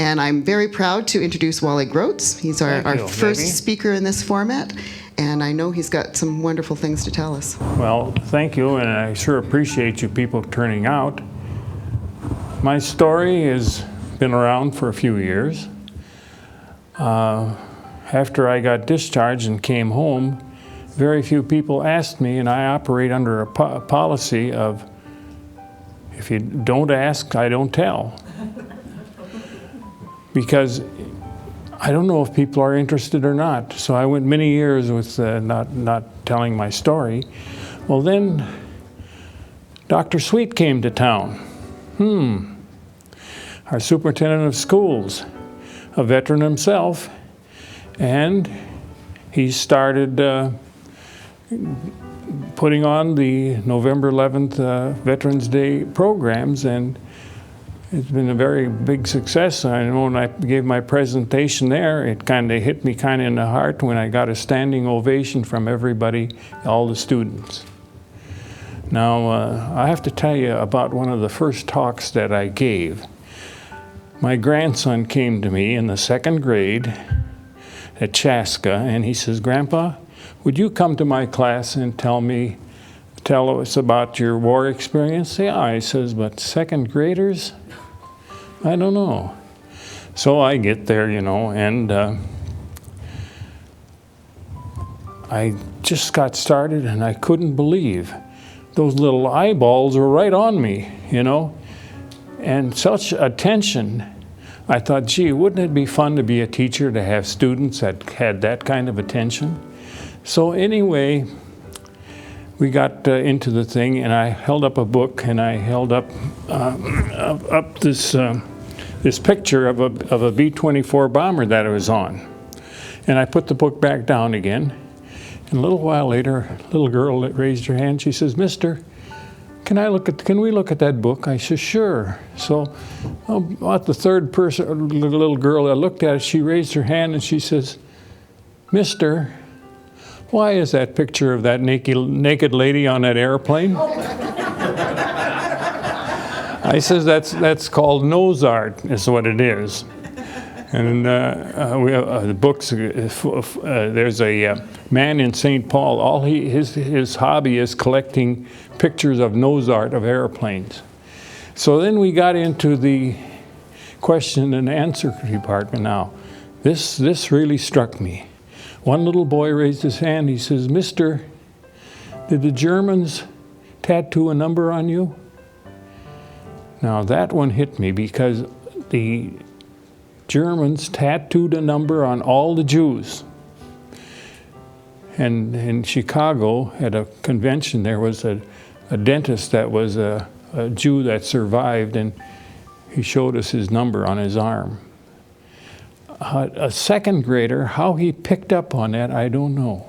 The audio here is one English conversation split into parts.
And I'm very proud to introduce Wally Grotz. He's our first speaker in this format, and I know he's got some wonderful things to tell us. Well, thank you, and I sure appreciate you people turning out. My story has been around for a few years. After I got discharged and came home, very few people asked me, and I operate under a policy of, if you don't ask, I don't tell. Because I don't know if people are interested or not. So I went many years with not telling my story. Well, then Dr. Sweet came to town. Our superintendent of schools, a veteran himself, and he started putting on the November 11th Veterans Day programs, and it's been a very big success. I know when I gave my presentation there, it kind of hit me kind of in the heart when I got a standing ovation from everybody, all the students. Now, I have to tell you about one of the first talks that I gave. My grandson came to me in the 2nd grade at Chaska, and he says, "Grandpa, would you come to my class and tell us about your war experience?" Yeah, he says, "But 2nd graders? I don't know." So I get there, you know, and I just got started, and I couldn't believe those little eyeballs were right on me, you know, and such attention. I thought, gee, wouldn't it be fun to be a teacher, to have students that had that kind of attention? So anyway, we got into the thing, and I held up a book, and I held up this picture of a B-24 bomber that I was on. And I put the book back down again. And a little while later, a little girl raised her hand. She says, "Mister, can we look at that book?" I said, "Sure." So about the third person, the little girl that looked at it, she raised her hand and she says, "Mister, why is that picture of that naked lady on that airplane?" I says, that's called nose art, is what it is. And we have the books. There's a man in St. Paul. His hobby is collecting pictures of nose art of airplanes. So then we got into the question and answer department. Now, this really struck me. One little boy raised his hand. He says, "Mister, did the Germans tattoo a number on you?" Now that one hit me, because the Germans tattooed a number on all the Jews. And in Chicago, at a convention, there was a dentist that was a Jew that survived, and he showed us his number on his arm. A 2nd grader, how he picked up on that, I don't know.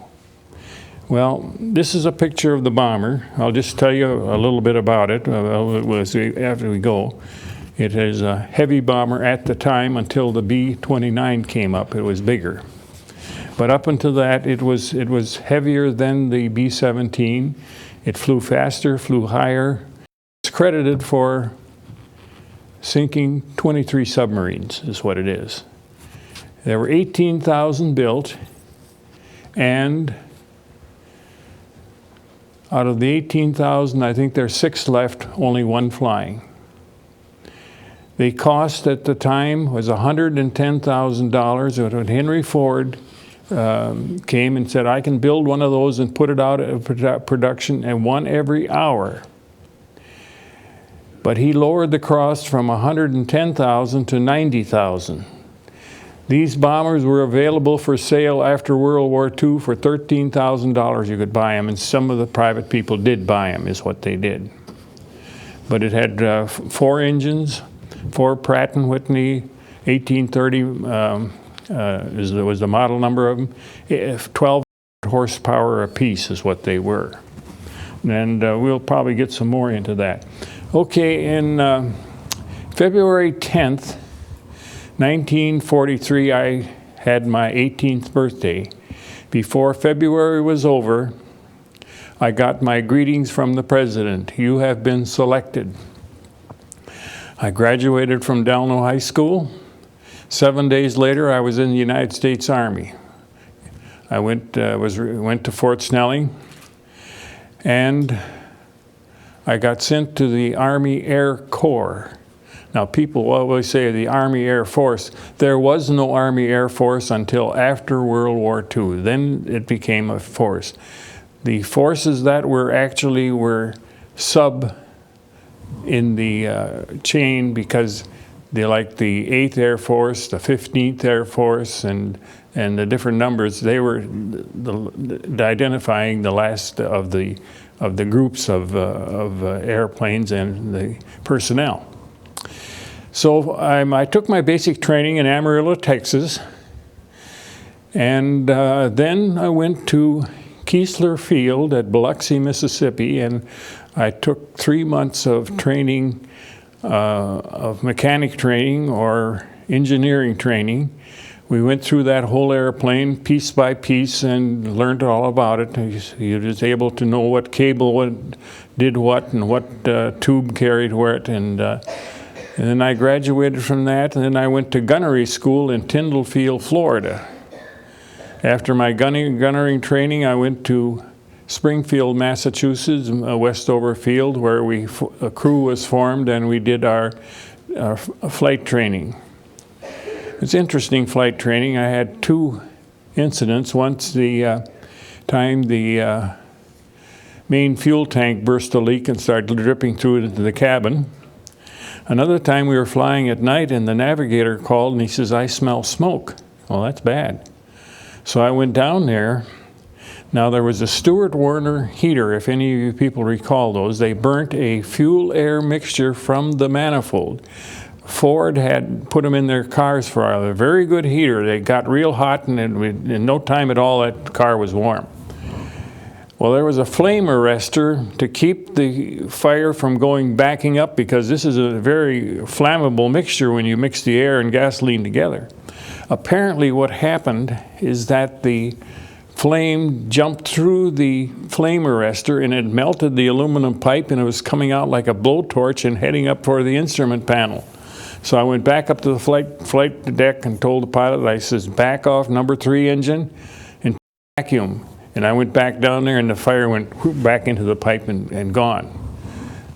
Well, this is a picture of the bomber. I'll just tell you a little bit about it after we go. It is a heavy bomber at the time until the B-29 came up. It was bigger. But up until that, it was heavier than the B-17. It flew faster, flew higher. It's credited for sinking 23 submarines, is what it is. There were 18,000 built, and out of the 18,000, I think there's 6 left, only 1 flying. The cost at the time was $110,000. When Henry Ford came and said, "I can build one of those and put it out of production, and one every hour." But he lowered the cost from $110,000 to $90,000. These bombers were available for sale after World War II for $13,000. You could buy them, and some of the private people did buy them, is what they did. But it had 4 engines, 4 Pratt & Whitney, 1830 was the model number of them. 12 horsepower apiece is what they were. And we'll probably get some more into that. Okay, in February 10th, 1943, I had my 18th birthday. Before February was over, I got my greetings from the president. "You have been selected." I graduated from Delano High School. 7 days later, I was in the United States Army. I went to Fort Snelling, and I got sent to the Army Air Corps. Now, people always say the Army Air Force. There was no Army Air Force until after World War II. Then it became a force. The forces that were sub in the chain, because they like the 8th Air Force, the 15th Air Force, and the different numbers. They were identifying the last of the groups of airplanes and the personnel. So I took my basic training in Amarillo, Texas, and then I went to Keesler Field at Biloxi, Mississippi, and I took 3 months of training, of mechanic training or engineering training. We went through that whole airplane piece by piece and learned all about it. You was able to know what cable did what and what tube carried what, and then I graduated from that, and then I went to gunnery school in Tyndall Field, Florida. After my gunnering training, I went to Springfield, Massachusetts, Westover Field, where a crew was formed, and we did our flight training. It's interesting flight training. I had 2 incidents. Once the time the main fuel tank burst a leak and started dripping through into the cabin. Another time we were flying at night, and the navigator called and he says, "I smell smoke." Well, that's bad. So I went down there. Now there was a Stewart Warner heater, if any of you people recall those. They burnt a fuel-air mixture from the manifold. Ford had put them in their cars for a while. A very good heater. They got real hot, and in no time at all that car was warm. Well, there was a flame arrestor to keep the fire from backing up, because this is a very flammable mixture when you mix the air and gasoline together. Apparently what happened is that the flame jumped through the flame arrestor and it melted the aluminum pipe, and it was coming out like a blowtorch and heading up for the instrument panel. So I went back up to the flight deck and told the pilot, I says, "Back off number 3 engine and vacuum." And I went back down there, and the fire went back into the pipe and gone.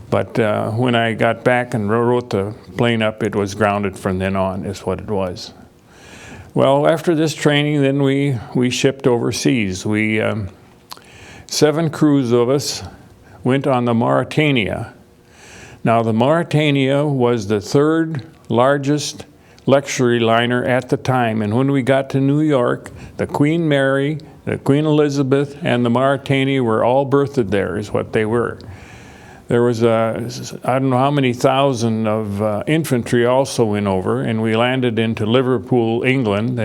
But when I got back and wrote the plane up, it was grounded from then on, is what it was. Well, after this training, then we shipped overseas. 7 crews of us went on the Mauritania. Now, the Mauritania was the 3rd largest luxury liner at the time. And when we got to New York, the Queen Mary, the Queen Elizabeth, and the Mauritania were all berthed there, is what they were. There was, I don't know how many thousand of infantry also went over, and we landed into Liverpool, England,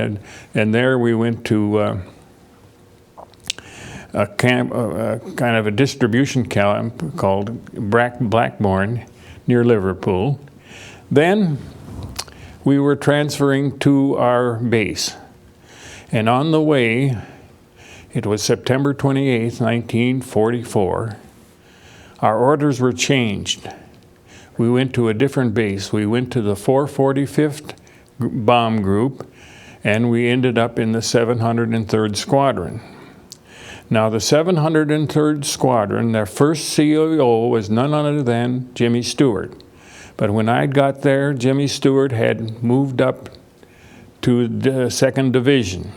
and there we went to a camp, kind of a distribution camp called Blackbourne, near Liverpool. Then we were transferring to our base, and on the way, it was September 28th, 1944, our orders were changed. We went to a different base. We went to the 445th Bomb Group, and we ended up in the 703rd Squadron. Now, the 703rd Squadron, their first CEO was none other than Jimmy Stewart. But when I got there, Jimmy Stewart had moved up to the 2nd Division.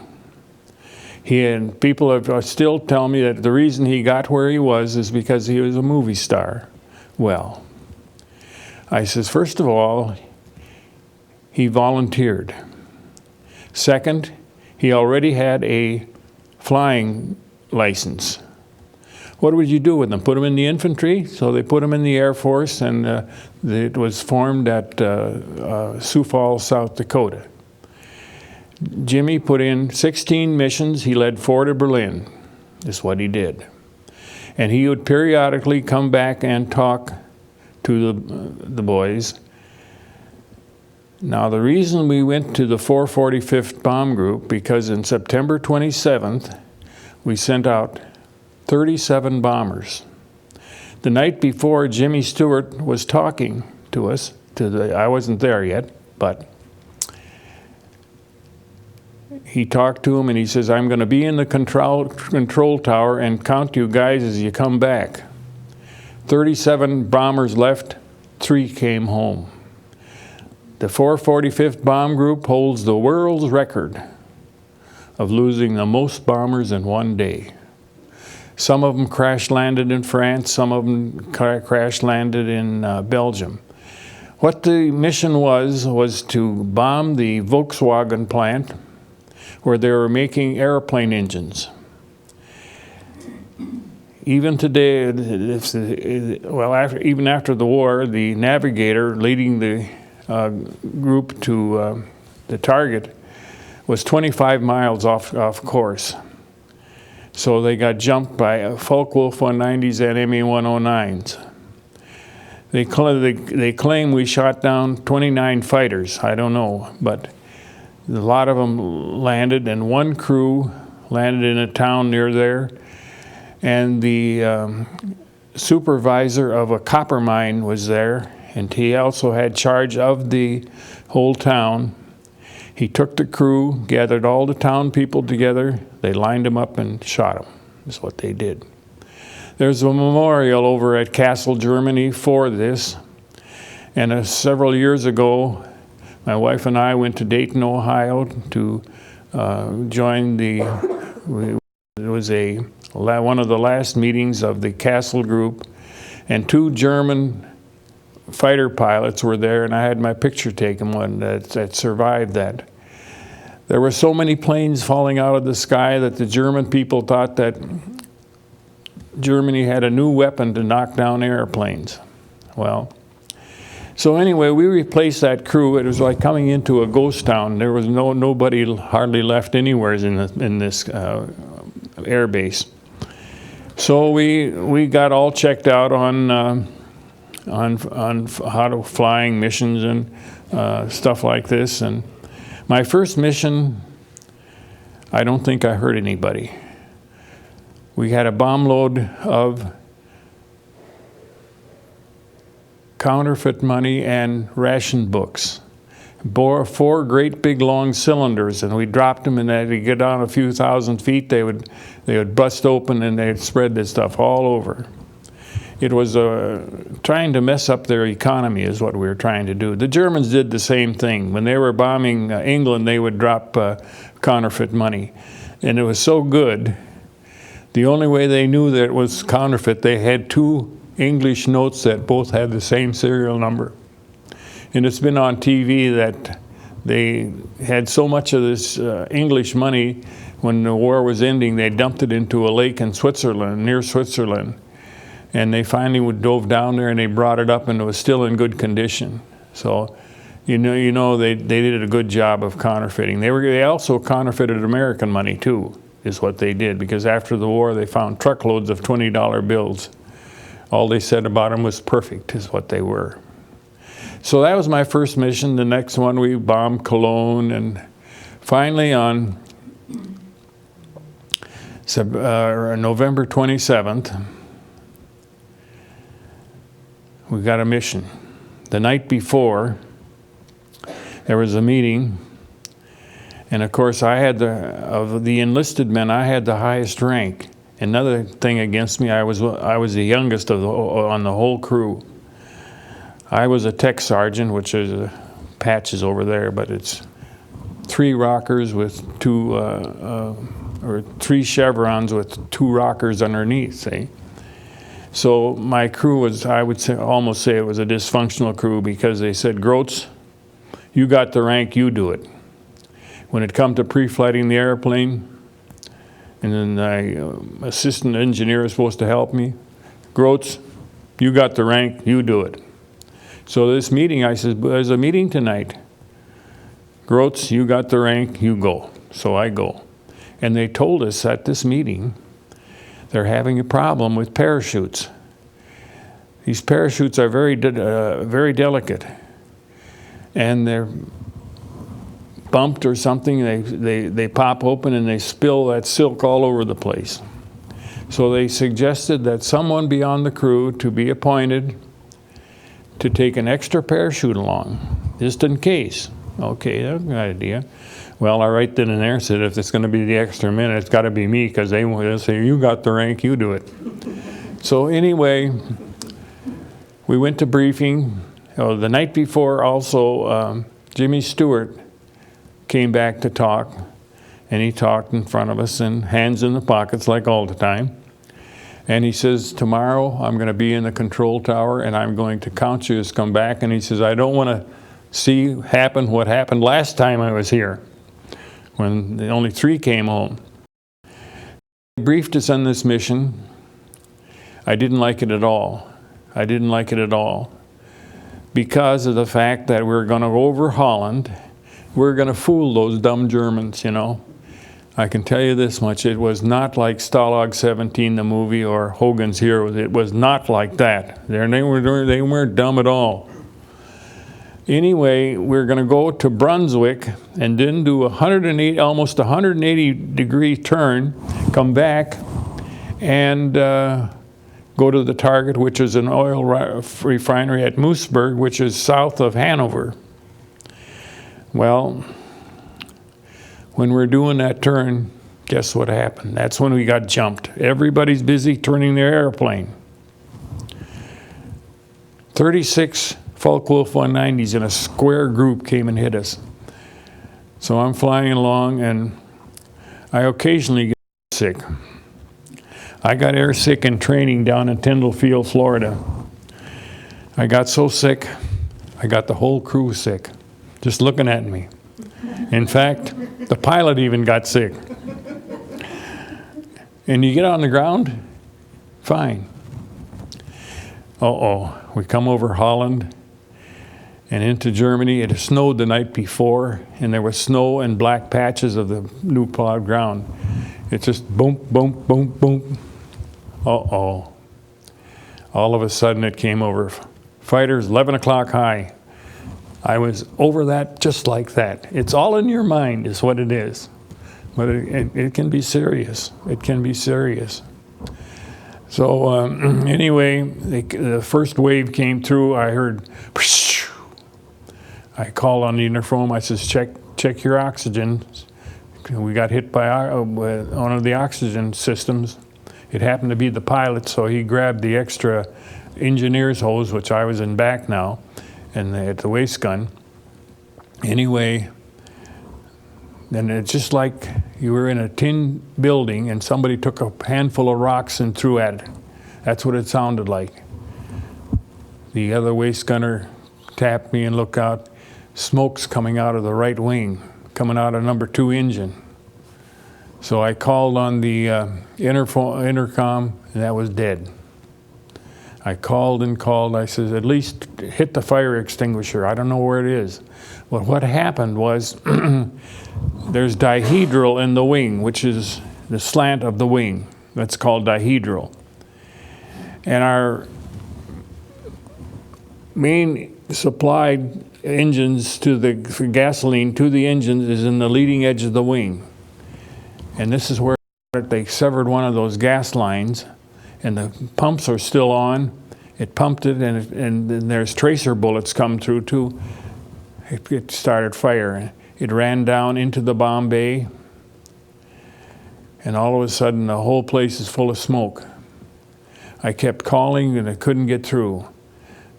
People have still tell me that the reason he got where he was is because he was a movie star. Well, I says, first of all, he volunteered. Second, he already had a flying license. What would you do with them? Put them in the infantry? So they put him in the Air Force, and it was formed at Sioux Falls, South Dakota. Jimmy put in 16 missions. He led 4 to Berlin. Is what he did. And he would periodically come back and talk to the boys. Now, the reason we went to the 445th Bomb Group, because in September 27th, we sent out 37 bombers. The night before, Jimmy Stewart was talking to us. I wasn't there yet, but he talked to him and he says, I'm going to be in the control tower and count you guys as you come back. 37 bombers left, 3 came home. The 445th Bomb Group holds the world's record of losing the most bombers in one day. Some of them crash-landed in France, some of them crash-landed in Belgium. What the mission was to bomb the Volkswagen plant where they were making airplane engines. Even today, even after the war, the navigator leading the group to the target was 25 miles off course. So they got jumped by Focke-Wulf 190s and ME 109s. They claim we shot down 29 fighters. I don't know, but a lot of them landed, and one crew landed in a town near there. And the supervisor of a copper mine was there, and he also had charge of the whole town. He took the crew, gathered all the town people together, they lined them up and shot them. That's what they did. There's a memorial over at Kassel, Germany for this. And several years ago, my wife and I went to Dayton, Ohio to join it was one of the last meetings of the Kassel group, and 2 German fighter pilots were there, and I had my picture taken, one that survived that. There were so many planes falling out of the sky that the German people thought that Germany had a new weapon to knock down airplanes. Well, so anyway, we replaced that crew. It was like coming into a ghost town. There was nobody hardly left anywhere in this air base. So we got all checked out on how to flying missions and stuff like this. And my first mission, I don't think I hurt anybody. We had a bomb load of counterfeit money and ration books. Bore 4 great big long cylinders, and we dropped them, and as they get down a few thousand feet, they would bust open and they'd spread this stuff all over. It was trying to mess up their economy is what we were trying to do. The Germans did the same thing. When they were bombing England, they would drop counterfeit money. And it was so good, the only way they knew that it was counterfeit, they had 2 English notes that both had the same serial number. And it's been on TV that they had so much of this English money, when the war was ending, they dumped it into a lake in Switzerland, near Switzerland. And they finally dove down there and they brought it up, and it was still in good condition. So, you know, they did a good job of counterfeiting. They also counterfeited American money too, is what they did, because after the war they found truckloads of $20 bills. All they said about them was perfect, is what they were. So that was my first mission. The next one, we bombed Cologne, and finally on November 27th, we got a mission. The night before, there was a meeting, and of course of the enlisted men, I had the highest rank. Another thing against me, I was the youngest on the whole crew. I was a tech sergeant, which is patches over there, but it's 3 rockers with 2, or 3 chevrons with 2 rockers underneath, see? So my crew was, I would say, almost say it was a dysfunctional crew, because they said, Grotz, you got the rank, you do it. When it come to pre-flighting the airplane, and then the assistant engineer is supposed to help me, Grotz, you got the rank, you do it. So this meeting, I said, there's a meeting tonight. Grotz, you got the rank, you go. So I go. And they told us at this meeting, they're having a problem with parachutes. These parachutes are very delicate, and they're bumped or something. They pop open and they spill that silk all over the place. So they suggested that someone be on the crew to be appointed to take an extra parachute along, just in case. Okay, that's a good idea. Well, I right then and there said, if it's going to be the extra minute, it's got to be me, because they'll say, you got the rank, you do it. So anyway, we went to briefing. The night before also, Jimmy Stewart came back to talk, and he talked in front of us and hands in the pockets like all the time. And he says, tomorrow I'm going to be in the control tower and I'm going to count you as come back. And he says, I don't want to see happen what happened last time I was here, when the only 3 came home. He briefed us on this mission. I didn't like it at all. I didn't like it at all, because of the fact that we're going to go over Holland. We're going to fool those dumb Germans, you know. I can tell you this much, it was not like Stalag 17, the movie, or Hogan's Heroes. It was not like that. They weren't dumb at all. Anyway, we're going to go to Brunswick and then do almost 180 degree turn, come back, and go to the target, which is an oil refinery at Moosburg, which is south of Hanover. Well, when we're doing that turn, guess what happened? That's when we got jumped. Everybody's busy turning their airplane. 36 Focke-Wulf 190s in a square group came and hit us. So I'm flying along, and I occasionally get sick. I got air sick in training down in Tyndall Field, Florida. I got so sick, I got the whole crew sick, just looking at me. In fact, the pilot even got sick. And you get on the ground, fine. We come over Holland and into Germany. It had snowed the night before, and there was snow and black patches of the new plowed ground. It's just boom, boom, boom, boom. All of a sudden it came over. Fighters, 11 o'clock high. I was over that just like that. It's all in your mind is what it is. But it can be serious. It can be serious. So anyway, the first wave came through. I heard, whoosh. I called on the interphone. I says, check your oxygen. We got hit by one of the oxygen systems. It happened to be the pilot, so he grabbed the extra engineer's hose, which I was in back now, and at the waist gun. Anyway, then it's just like you were in a tin building and somebody took a handful of rocks and threw at it. That's what it sounded like. The other waist gunner tapped me and looked out. Smoke's coming out of the right wing, coming out of number 2 engine. So I called on the intercom, and that was dead. I called and called. I said, at least hit the fire extinguisher. I don't know where it is. Well, what happened was there's dihedral in the wing, which is the slant of the wing. That's called dihedral. And our main supplied engines to the gasoline to the engines is in the leading edge of the wing. And this is where they severed one of those gas lines, and the pumps are still on. It pumped it, and then there's tracer bullets come through too. It started fire. It ran down into the bomb bay, and all of a sudden the whole place is full of smoke. I kept calling and I couldn't get through.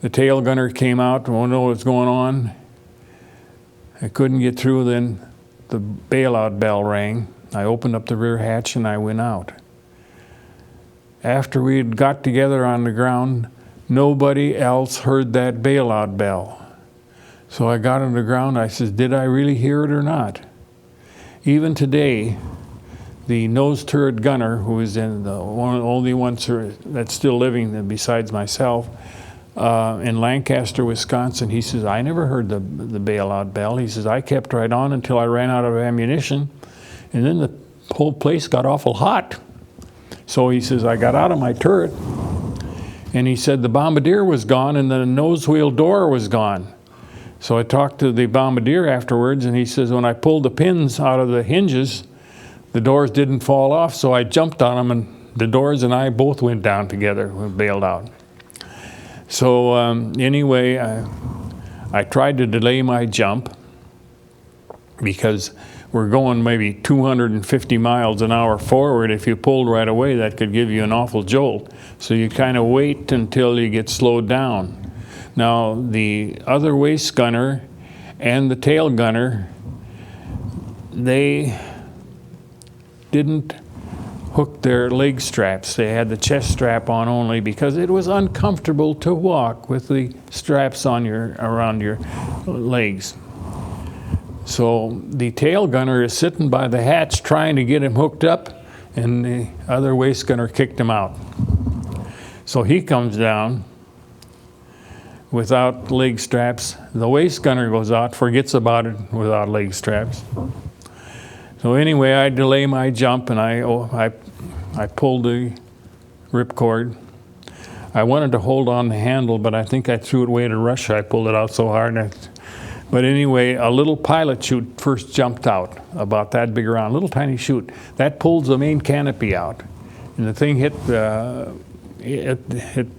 The tail gunner came out, won't know what's going on. I couldn't get through, then the bailout bell rang. I opened up the rear hatch and I went out. After we had got together on the ground, nobody else heard that bailout bell. So I got on the ground, I said, did I really hear it or not? Even today, the nose turret gunner, who is in the only one that's still living besides myself, in Lancaster, Wisconsin, he says, I never heard the bailout bell. He says, I kept right on until I ran out of ammunition, and then the whole place got awful hot. So he says, I got out of my turret, and he said the bombardier was gone and the nose wheel door was gone. So I talked to the bombardier afterwards, and he says, when I pulled the pins out of the hinges, the doors didn't fall off, so I jumped on them, and the doors and I both went down together, we bailed out. So anyway, I tried to delay my jump, because we're going maybe 250 miles an hour forward. If you pulled right away, that could give you an awful jolt. So you kind of wait until you get slowed down. Now, the other waist gunner and the tail gunner, they didn't hook their leg straps. They had the chest strap on only because it was uncomfortable to walk with the straps on around your legs. So the tail gunner is sitting by the hatch trying to get him hooked up, and the other waist gunner kicked him out. So he comes down without leg straps. The waist gunner goes out, forgets about it without leg straps. So anyway, I delay my jump, and I pulled the ripcord. I wanted to hold on the handle, but I think I threw it away to rush. I pulled it out so hard. But anyway, a little pilot chute first jumped out, about that big around, little tiny chute. That pulls the main canopy out. And the thing hit the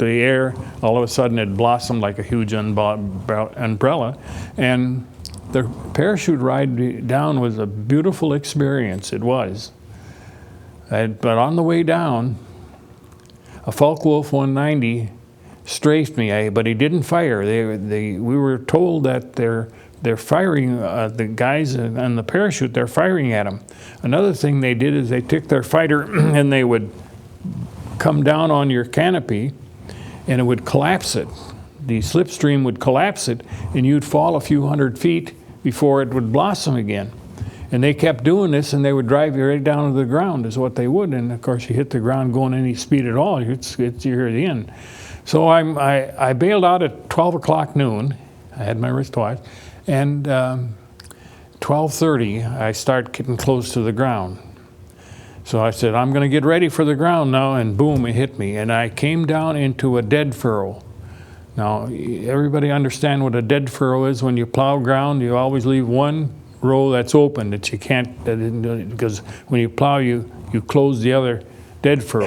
air. All of a sudden it blossomed like a huge umbrella. And the parachute ride down was a beautiful experience. It was. But on the way down, a Focke-Wulf 190 strafed me, but he didn't fire. We were told that they're firing, the guys on the parachute, they're firing at him. Another thing they did is they took their fighter and they would come down on your canopy and it would collapse it. The slipstream would collapse it and you'd fall a few hundred feet before it would blossom again. And they kept doing this, and they would drive you right down to the ground is what they would. And of course you hit the ground going any speed at all, you're at the end. So I bailed out at 12 o'clock noon. I had my wristwatch. And 12:30, I start getting close to the ground. So I said, I'm going to get ready for the ground now, and boom, it hit me. And I came down into a dead furrow. Now, everybody understand what a dead furrow is. When you plow ground, you always leave one row that's open that you can't, because when you plow, you close the other dead furrow.